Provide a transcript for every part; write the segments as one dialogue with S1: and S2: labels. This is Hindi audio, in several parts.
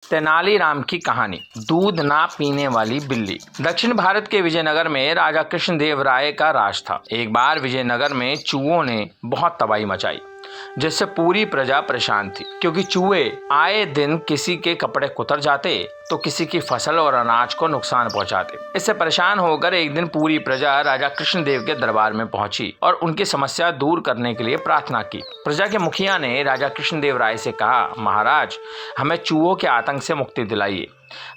S1: तेनालीराम की कहानी। दूध ना पीने वाली बिल्ली। दक्षिण भारत के विजयनगर में राजा कृष्णदेव राय का राज था। एक बार विजयनगर में चूहों ने बहुत तबाही मचाई, जिससे पूरी प्रजा परेशान थी, क्योंकि चूहे आए दिन किसी के कपड़े कुतर जाते तो किसी की फसल और अनाज को नुकसान पहुंचाते। इससे परेशान होकर एक दिन पूरी प्रजा राजा कृष्णदेव के दरबार में पहुंची और उनकी समस्या दूर करने के लिए प्रार्थना की। प्रजा के मुखिया ने राजा कृष्णदेव राय से कहा, महाराज, हमें चूहों के आतंक से मुक्ति दिलाइए।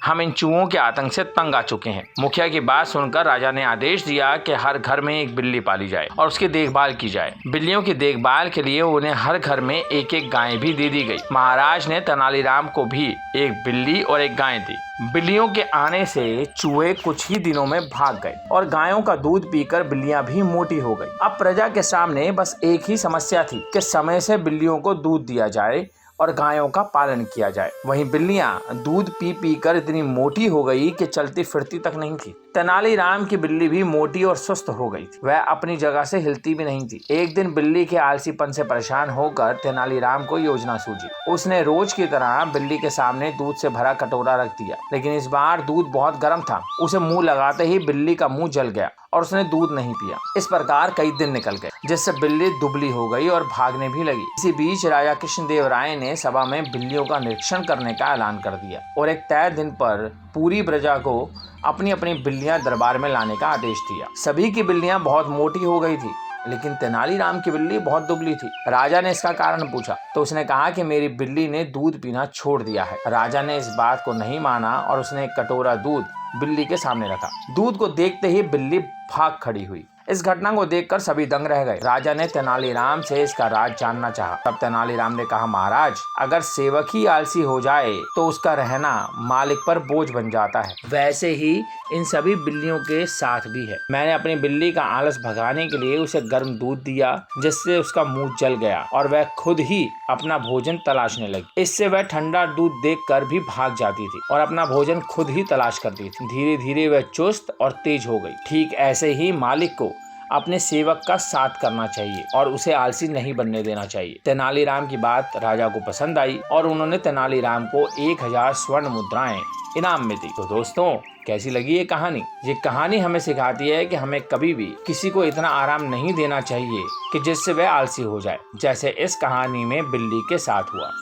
S1: हम इन चूहों के आतंक से तंग आ चुके हैं। मुखिया की बात सुनकर राजा ने आदेश दिया कि हर घर में एक बिल्ली पाली जाए और उसकी देखभाल की जाए। बिल्लियों की देखभाल के लिए उन्हें हर घर में एक एक गाय भी दे दी गई। महाराज ने तेनालीराम को भी एक बिल्ली और एक गाय दी। बिल्लियों के आने से चूहे कुछ ही दिनों में भाग गए और गायों का दूध पीकर बिल्लियां भी मोटी हो गई। अब प्रजा के सामने बस एक ही समस्या थी कि समय से बिल्लियों को दूध दिया जाए और गायों का पालन किया जाए। वहीं बिल्लियां दूध पी पी कर इतनी मोटी हो गई कि चलती फिरती तक नहीं थी। तेनालीराम की बिल्ली भी मोटी और सुस्त हो गई थी। वह अपनी जगह से हिलती भी नहीं थी। एक दिन बिल्ली के आलसीपन से परेशान होकर तेनालीराम को योजना सूझी। उसने रोज की तरह बिल्ली के सामने दूध से भरा कटोरा रख दिया, लेकिन इस बार दूध बहुत गर्म था। उसे मुंह लगाते ही बिल्ली का मुंह जल गया और उसने दूध नहीं पिया। इस प्रकार कई दिन निकल गए, जिससे बिल्ली दुबली हो गई और भागने भी लगी। इसी बीच राजा कृष्णदेव राय ने सभा में बिल्लियों का निरीक्षण करने का ऐलान कर दिया और एक तय दिन पर पूरी प्रजा को अपनी अपनी बिल्लियां दरबार में लाने का आदेश दिया। सभी की बिल्लियां बहुत मोटी हो गई थी, लेकिन तेनालीराम की बिल्ली बहुत दुबली थी। राजा ने इसका कारण पूछा तो उसने कहा कि मेरी बिल्ली ने दूध पीना छोड़ दिया है। राजा ने इस बात को नहीं माना और उसने एक कटोरा दूध बिल्ली के सामने रखा। दूध को देखते ही बिल्ली भाग खड़ी हुई। इस घटना को देखकर सभी दंग रह गए। राजा ने तेनालीराम से इसका राज जानना चाहा। तब तेनालीराम ने कहा, महाराज, अगर सेवक ही आलसी हो जाए तो उसका रहना मालिक पर बोझ बन जाता है। वैसे ही इन सभी बिल्लियों के साथ भी है। मैंने अपनी बिल्ली का आलस भगाने के लिए उसे गर्म दूध दिया, जिससे उसका मुंह जल गया और वह खुद ही अपना भोजन तलाशने लगी। इससे वह ठंडा दूध देखकर भी भाग जाती थी और अपना भोजन खुद ही तलाश करती थी। धीरे धीरे वह चुस्त और तेज हो गई। ठीक ऐसे ही मालिक को अपने सेवक का साथ करना चाहिए और उसे आलसी नहीं बनने देना चाहिए। तेनालीराम की बात राजा को पसंद आई और उन्होंने तेनालीराम को 1000 स्वर्ण मुद्राएं इनाम में दी। तो दोस्तों, कैसी लगी ये कहानी? ये कहानी हमें सिखाती है कि हमें कभी भी किसी को इतना आराम नहीं देना चाहिए कि जिससे वह आलसी हो जाए, जैसे इस कहानी में बिल्ली के साथ हुआ।